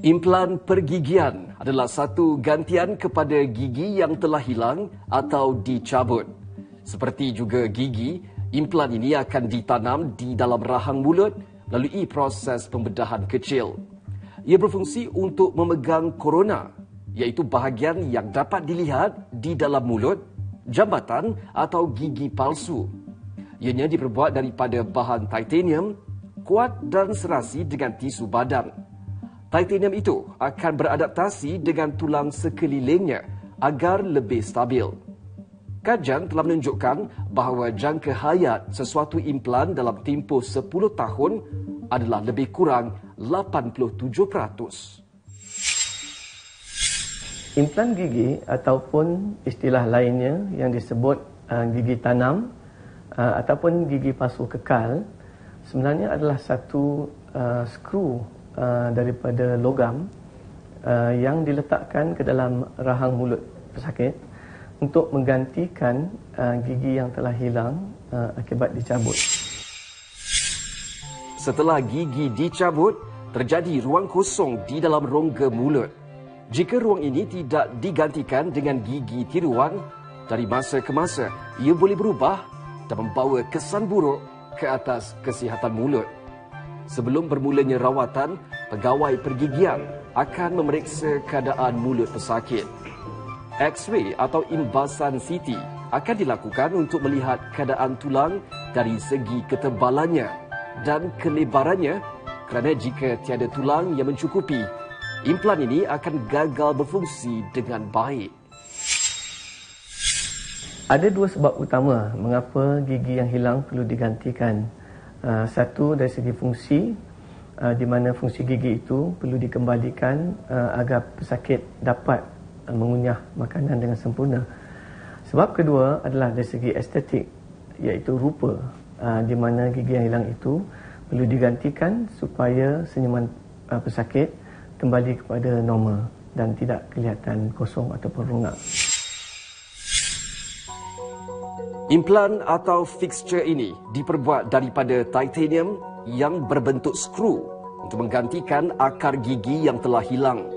Implan pergigian adalah satu gantian kepada gigi yang telah hilang atau dicabut. Seperti juga gigi, implan ini akan ditanam di dalam rahang mulut melalui proses pembedahan kecil. Ia berfungsi untuk memegang korona, iaitu bahagian yang dapat dilihat di dalam mulut, jambatan atau gigi palsu. Ianya diperbuat daripada bahan titanium, kuat dan serasi dengan tisu badan. Titanium itu akan beradaptasi dengan tulang sekelilingnya agar lebih stabil. Kajian telah menunjukkan bahawa jangka hayat sesuatu implan dalam tempoh 10 tahun adalah lebih kurang 87%. Implan gigi ataupun istilah lainnya yang disebut gigi tanam ataupun gigi palsu kekal sebenarnya adalah satu skru daripada logam yang diletakkan ke dalam rahang mulut pesakit untuk menggantikan gigi yang telah hilang akibat dicabut. Setelah gigi dicabut, terjadi ruang kosong di dalam rongga mulut. Jika ruang ini tidak digantikan dengan gigi tiruan, dari masa ke masa ia boleh berubah dan membawa kesan buruk ke atas kesihatan mulut. Sebelum bermulanya rawatan, pegawai pergigian akan memeriksa keadaan mulut pesakit. X-ray atau imbasan CT akan dilakukan untuk melihat keadaan tulang dari segi ketebalannya dan kelebarannya, kerana jika tiada tulang yang mencukupi, implan ini akan gagal berfungsi dengan baik. Ada dua sebab utama mengapa gigi yang hilang perlu digantikan. Satu dari segi fungsi, di mana fungsi gigi itu perlu dikembalikan agar pesakit dapat mengunyah makanan dengan sempurna. Sebab kedua adalah dari segi estetik, iaitu rupa, di mana gigi yang hilang itu perlu digantikan supaya senyuman pesakit kembali kepada normal dan tidak kelihatan kosong ataupun rongak. Implan atau fixture ini diperbuat daripada titanium yang berbentuk skru untuk menggantikan akar gigi yang telah hilang.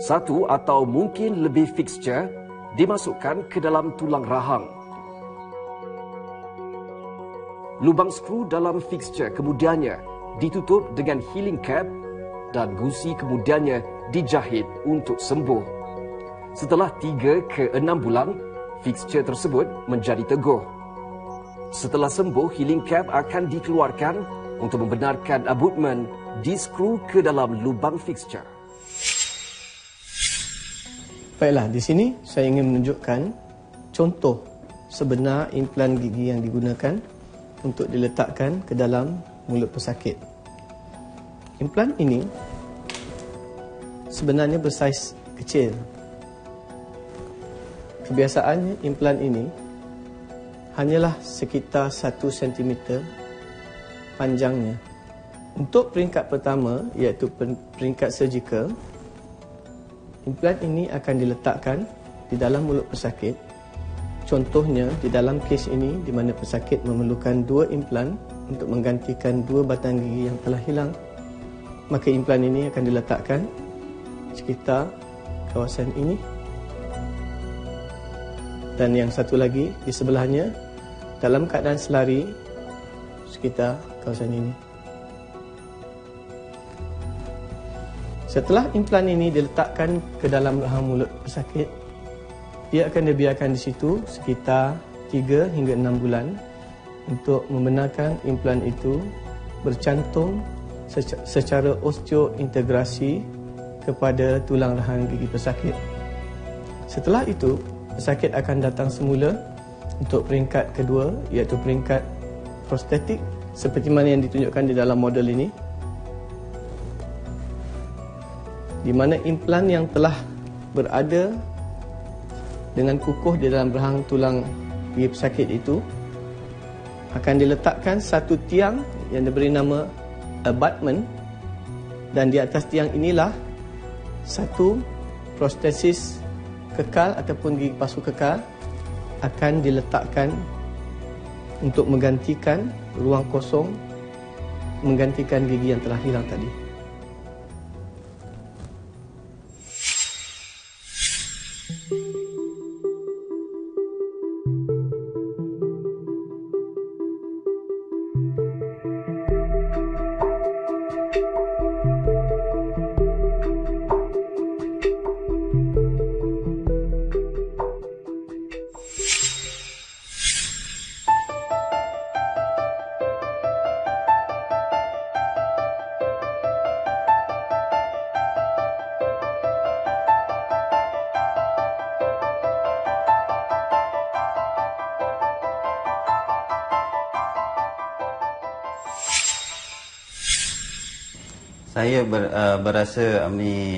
Satu atau mungkin lebih fixture dimasukkan ke dalam tulang rahang. Lubang skru dalam fixture kemudiannya ditutup dengan healing cap dan gusi kemudiannya dijahit untuk sembuh. Setelah 3 ke 6 bulan, fixture tersebut menjadi teguh. Setelah sembuh, healing cap akan dikeluarkan untuk membenarkan abutmen diskru ke dalam lubang fixture. Baiklah, di sini saya ingin menunjukkan contoh sebenar implan gigi yang digunakan untuk diletakkan ke dalam mulut pesakit. Implan ini sebenarnya bersaiz kecil. Kebiasaannya implan ini hanyalah sekitar 1 cm panjangnya. Untuk peringkat pertama, iaitu peringkat surgical, implan ini akan diletakkan di dalam mulut pesakit. Contohnya di dalam kes ini di mana pesakit memerlukan 2 implan untuk menggantikan 2 batang gigi yang telah hilang, maka implan ini akan diletakkan sekitar kawasan ini. Dan yang satu lagi di sebelahnya dalam keadaan selari sekitar kawasan ini. Setelah implan ini diletakkan ke dalam rahang mulut pesakit, ia akan dibiarkan di situ sekitar 3 hingga 6 bulan untuk membenarkan implan itu bercantum secara osteointegrasi kepada tulang rahang gigi pesakit. Setelah itu, pesakit akan datang semula untuk peringkat kedua, iaitu peringkat prostetik seperti mana yang ditunjukkan di dalam model ini, di mana implan yang telah berada dengan kukuh di dalam rahang tulang gigi pesakit itu akan diletakkan satu tiang yang diberi nama abutment, dan di atas tiang inilah satu prostesis kekal ataupun gigi palsu kekal akan diletakkan untuk menggantikan ruang kosong, menggantikan gigi yang telah hilang tadi. Saya berasa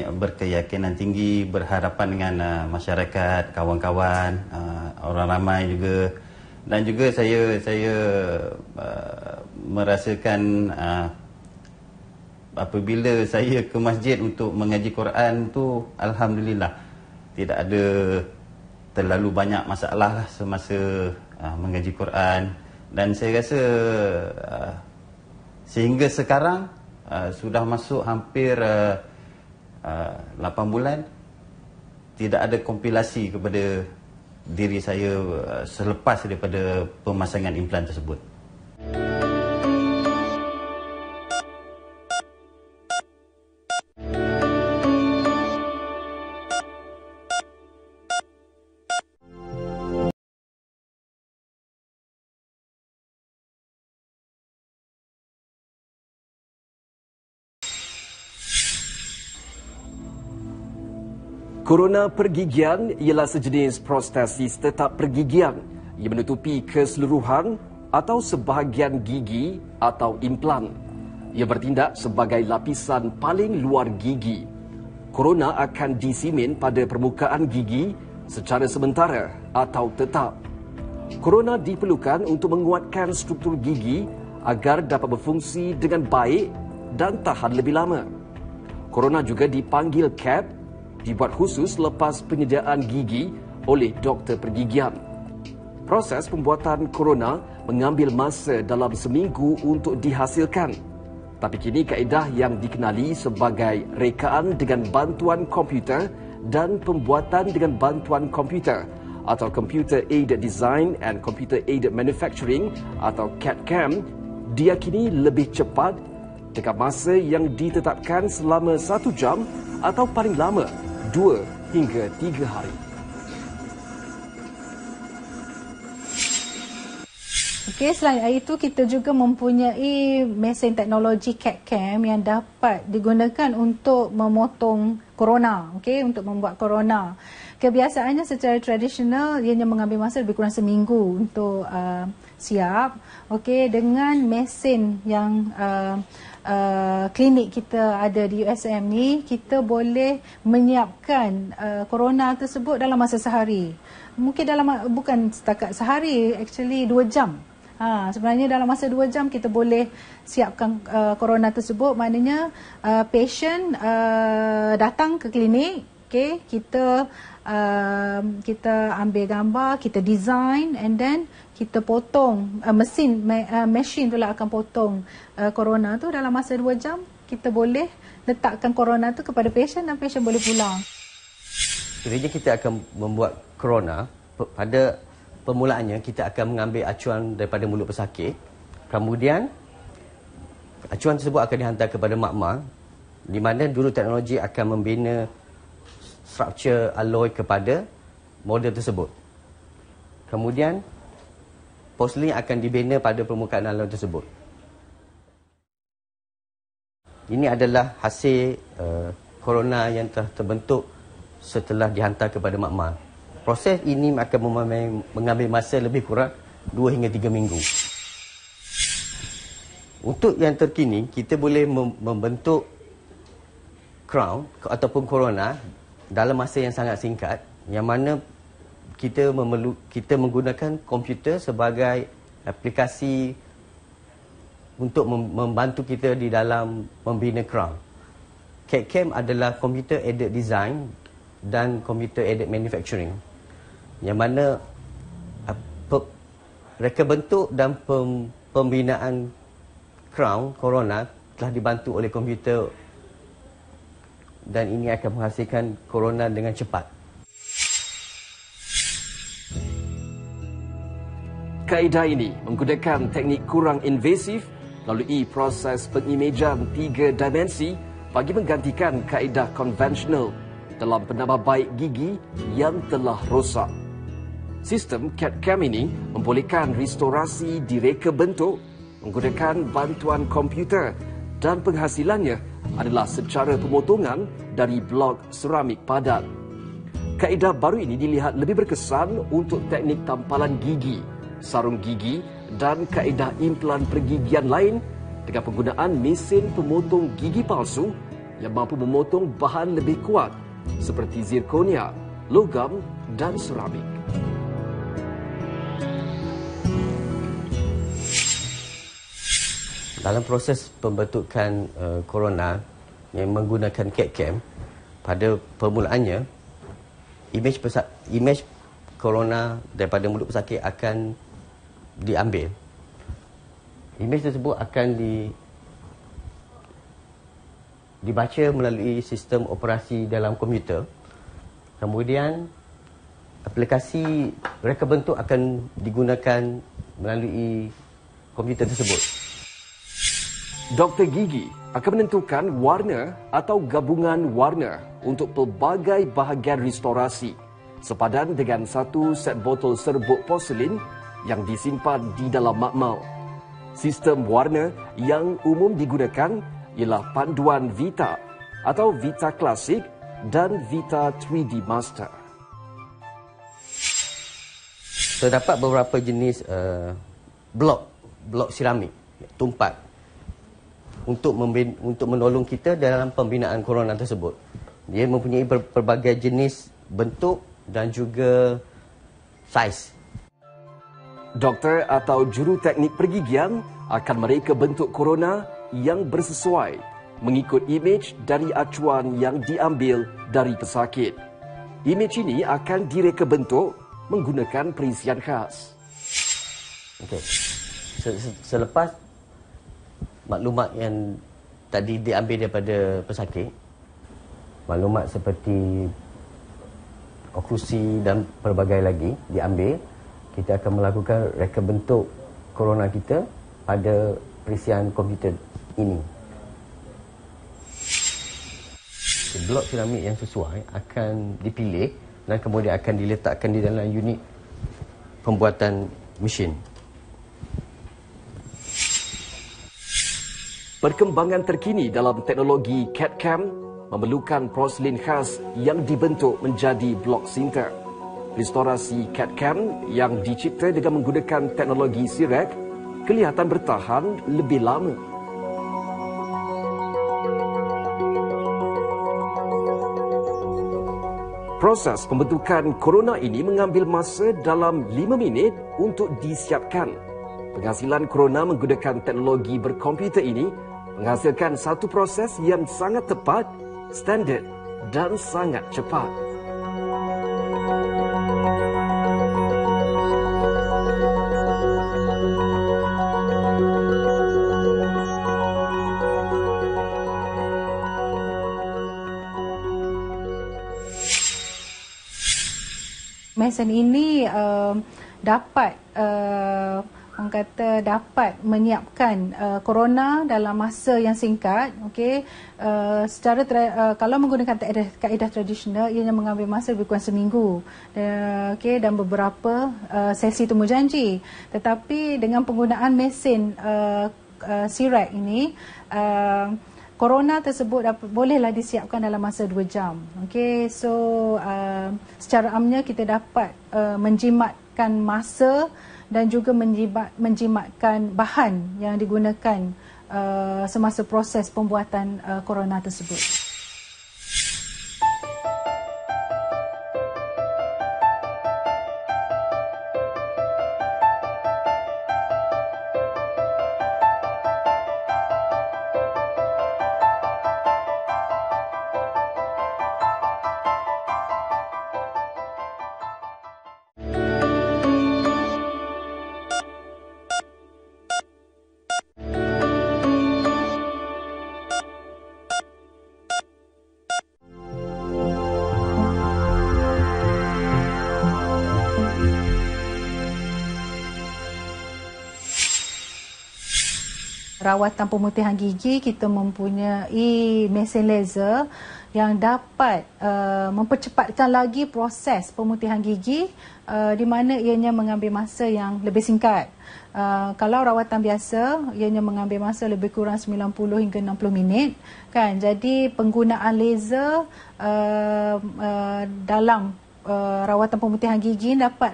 berkeyakinan tinggi, berharapan dengan masyarakat, kawan-kawan, orang ramai juga, dan juga saya merasakan apabila saya ke masjid untuk mengaji Quran tu, alhamdulillah tidak ada terlalu banyak masalah semasa mengaji Quran, dan saya rasa sehingga sekarang sudah masuk hampir 8 bulan, tidak ada kompilasi kepada diri saya selepas daripada pemasangan implan tersebut. Korona pergigian ialah sejenis prostesis tetap pergigian yang menutupi keseluruhan atau sebahagian gigi atau implan. Ia bertindak sebagai lapisan paling luar gigi. Korona akan disimen pada permukaan gigi secara sementara atau tetap. Korona diperlukan untuk menguatkan struktur gigi agar dapat berfungsi dengan baik dan tahan lebih lama. Korona juga dipanggil cap, dibuat khusus lepas penyediaan gigi oleh doktor pergigian. Proses pembuatan korona mengambil masa dalam seminggu untuk dihasilkan. Tapi kini kaedah yang dikenali sebagai rekaan dengan bantuan komputer dan pembuatan dengan bantuan komputer atau Computer Aided Design and Computer Aided Manufacturing atau CAD/CAM diyakini lebih cepat dengan masa yang ditetapkan selama 1 jam atau paling lama 2 hingga 3 hari. Okey, selain itu kita juga mempunyai mesin teknologi CAD/CAM yang dapat digunakan untuk memotong korona, okey, untuk membuat korona. Kebiasaannya secara tradisional ianya mengambil masa lebih kurang seminggu untuk siap. Okey, dengan mesin yang klinik kita ada di USM ni, kita boleh menyiapkan korona tersebut dalam masa sehari. Mungkin bukan setakat sehari, actually 2 jam. Sebenarnya dalam masa 2 jam kita boleh siapkan korona tersebut. Maknanya patient datang ke klinik, okay, kita ambil gambar, kita design, and then kita potong, mesin tu lah akan potong korona tu dalam masa 2 jam. Kita boleh letakkan korona tu kepada patient dan patient boleh pulang. Kiranya kita akan membuat korona. Pada permulaannya kita akan mengambil acuan daripada mulut pesakit. Kemudian acuan tersebut akan dihantar kepada makmal, di mana dulu teknologi akan membina struktur alloy kepada model tersebut. Kemudian porselin akan dibina pada permukaan alloy tersebut. Ini adalah hasil korona yang telah terbentuk setelah dihantar kepada makmal. Proses ini akan mengambil masa lebih kurang 2 hingga 3 minggu. Untuk yang terkini, kita boleh membentuk crown ataupun korona dalam masa yang sangat singkat, yang mana kita menggunakan komputer sebagai aplikasi untuk membantu kita di dalam membina crown. CAD/CAM adalah Computer Aided Design dan Computer Aided Manufacturing, yang mana reka bentuk dan pembinaan crown korona telah dibantu oleh komputer, dan ini akan menghasilkan korona dengan cepat. Kaedah ini menggunakan teknik kurang invasif melalui proses pengimejan 3 dimensi bagi menggantikan kaedah konvensional dalam penambah baik gigi yang telah rosak. Sistem CAD/CAM ini membolehkan restorasi direka bentuk menggunakan bantuan komputer, dan penghasilannya adalah secara pemotongan dari blok seramik padat. Kaedah baru ini dilihat lebih berkesan untuk teknik tampalan gigi, sarung gigi dan kaedah implan pergigian lain dengan penggunaan mesin pemotong gigi palsu yang mampu memotong bahan lebih kuat seperti zirkonia, logam dan seramik. Dalam proses pembentukan corona yang menggunakan CAD/CAM, pada permulaannya imej corona daripada mulut pesakit akan diambil. Imej tersebut akan dibaca melalui sistem operasi dalam komputer. Kemudian aplikasi reka bentuk akan digunakan melalui komputer tersebut. Doktor gigi akan menentukan warna atau gabungan warna untuk pelbagai bahagian restorasi sepadan dengan satu set botol serbuk porselin yang disimpan di dalam makmal. Sistem warna yang umum digunakan ialah panduan Vita atau Vita Classic dan Vita 3D Master. Terdapat beberapa jenis blok seramik tumpat untuk menolong kita dalam pembinaan corona tersebut. Dia mempunyai pelbagai jenis bentuk dan juga saiz. Doktor atau juru teknik pergigian akan mereka bentuk corona yang bersesuai mengikut imej dari acuan yang diambil dari pesakit. Imej ini akan direka bentuk menggunakan perisian khas. Okey. Selepas maklumat yang tadi diambil daripada pesakit, maklumat seperti oklusi dan pelbagai lagi diambil, kita akan melakukan reka bentuk corona kita pada perisian komputer ini. Blok seramik yang sesuai akan dipilih dan kemudian akan diletakkan di dalam unit pembuatan mesin. Perkembangan terkini dalam teknologi CAD/CAM memerlukan porselin khas yang dibentuk menjadi blok sinter. Restorasi CAD/CAM yang dicipta dengan menggunakan teknologi Sirek kelihatan bertahan lebih lama. Proses pembentukan corona ini mengambil masa dalam 5 minit untuk disiapkan. Penghasilan corona menggunakan teknologi berkomputer ini menghasilkan satu proses yang sangat tepat, standard dan sangat cepat. Mesin ini dapat orang kata dapat menyiapkan corona dalam masa yang singkat. Okey, secara kalau menggunakan kaedah tradisional, ianya mengambil masa lebih kurang seminggu, okey, dan beberapa sesi temujanji. Tetapi dengan penggunaan mesin Sirek ini, corona tersebut bolehlah disiapkan dalam masa 2 jam. Okey, so secara amnya kita dapat menjimatkan masa dan juga menjimatkan bahan yang digunakan semasa proses pembuatan corona tersebut. Rawatan pemutihan gigi, kita mempunyai mesin laser yang dapat mempercepatkan lagi proses pemutihan gigi, di mana ianya mengambil masa yang lebih singkat. Kalau rawatan biasa, ianya mengambil masa lebih kurang 90 hingga 60 minit. Kan? Jadi penggunaan laser dalam rawatan pemutihan gigi dapat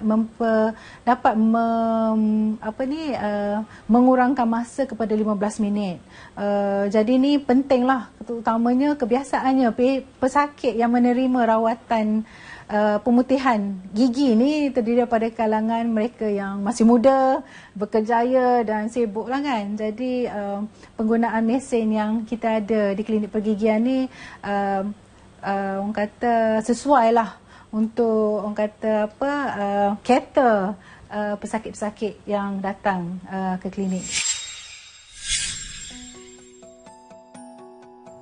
mengurangkan masa kepada 15 minit. Jadi ni pentinglah, terutamanya kebiasaannya pesakit yang menerima rawatan pemutihan gigi ni terdiri daripada kalangan mereka yang masih muda, berkerjaya dan sibuk lah kan. Jadi penggunaan mesin yang kita ada di klinik pergigian ni orang kata sesuai lah untuk orang kata cater pesakit-pesakit yang datang ke klinik.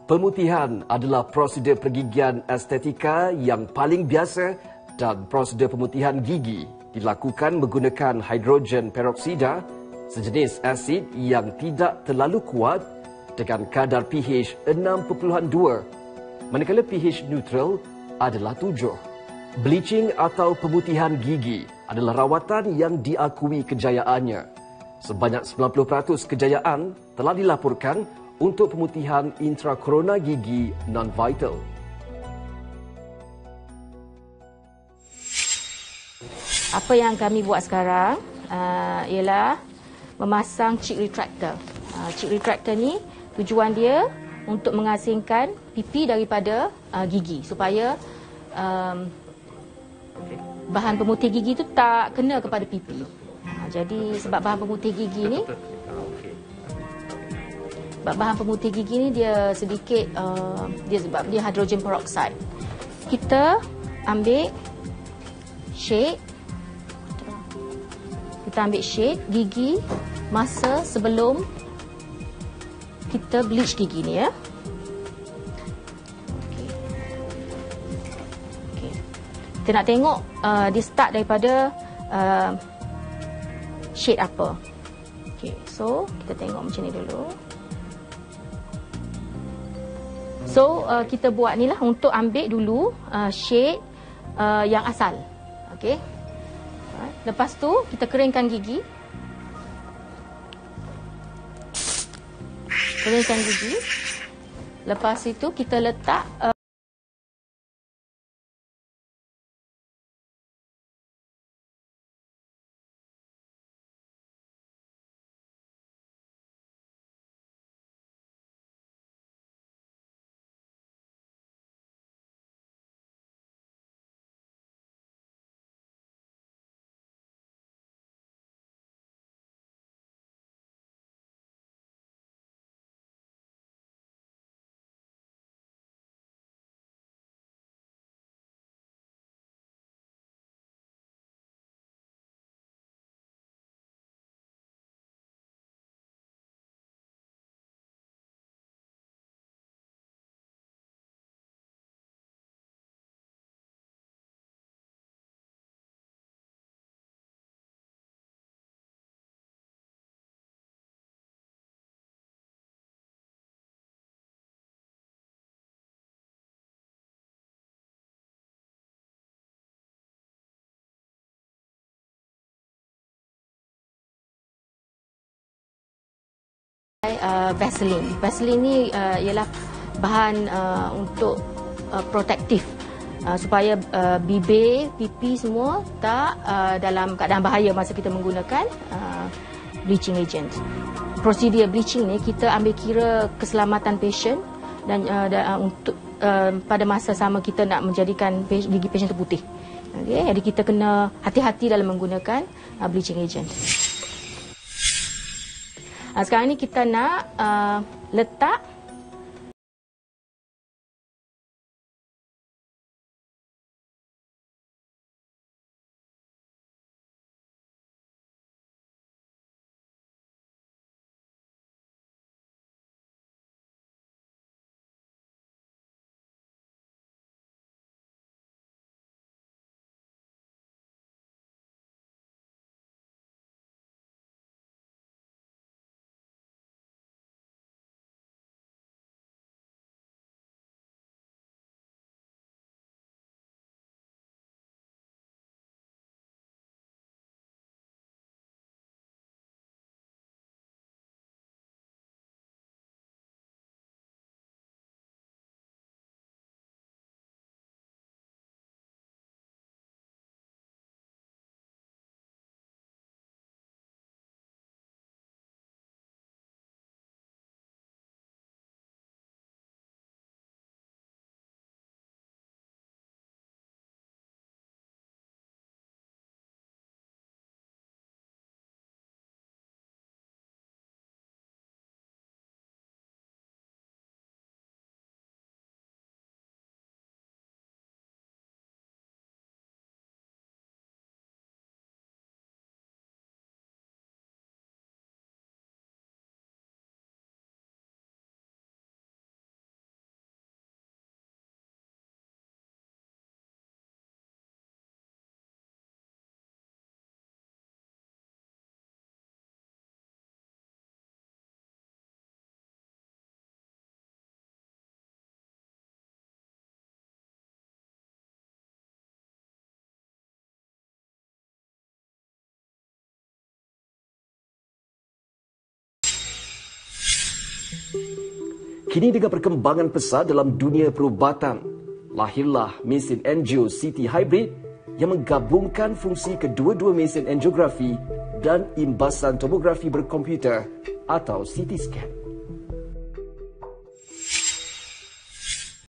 Pemutihan adalah prosedur pergigian estetika yang paling biasa dan prosedur pemutihan gigi dilakukan menggunakan hidrogen peroksida, sejenis asid yang tidak terlalu kuat dengan kadar pH 6.2, manakala pH neutral adalah 7. Bleaching atau pemutihan gigi adalah rawatan yang diakui kejayaannya. Sebanyak 90% kejayaan telah dilaporkan untuk pemutihan intrakorona gigi non-vital. Apa yang kami buat sekarang ialah memasang cheek retractor. Cheek retractor ni tujuan dia untuk mengasingkan pipi daripada gigi supaya bahan pemutih gigi tu tak kena kepada pipi. Jadi sebab bahan pemutih gigi ni dia sedikit sebab dia hidrogen peroksida. Kita ambil shade gigi masa sebelum kita bleach gigi ni ya. Okay. Kita nak tengok dia start daripada shade apa. Okay, so kita tengok macam ni dulu. So kita buat ni lah untuk ambil dulu shade yang asal. Okey. Lepas tu kita keringkan gigi. Keringkan gigi. Lepas itu kita letak Vaseline. Vaseline ni ialah bahan untuk protektif supaya bibir, pipi semua tak dalam keadaan bahaya masa kita menggunakan bleaching agent. Prosedur bleaching ni kita ambil kira keselamatan pasien dan untuk pada masa sama kita nak menjadikan gigi pasien tu putih. Okay? Jadi kita kena hati-hati dalam menggunakan bleaching agent. Sekarang ni kita nak letak Kini dengan perkembangan pesat dalam dunia perubatan, lahirlah mesin angio CT hybrid yang menggabungkan fungsi kedua-dua mesin angiografi dan imbasan tomografi berkomputer atau CT scan.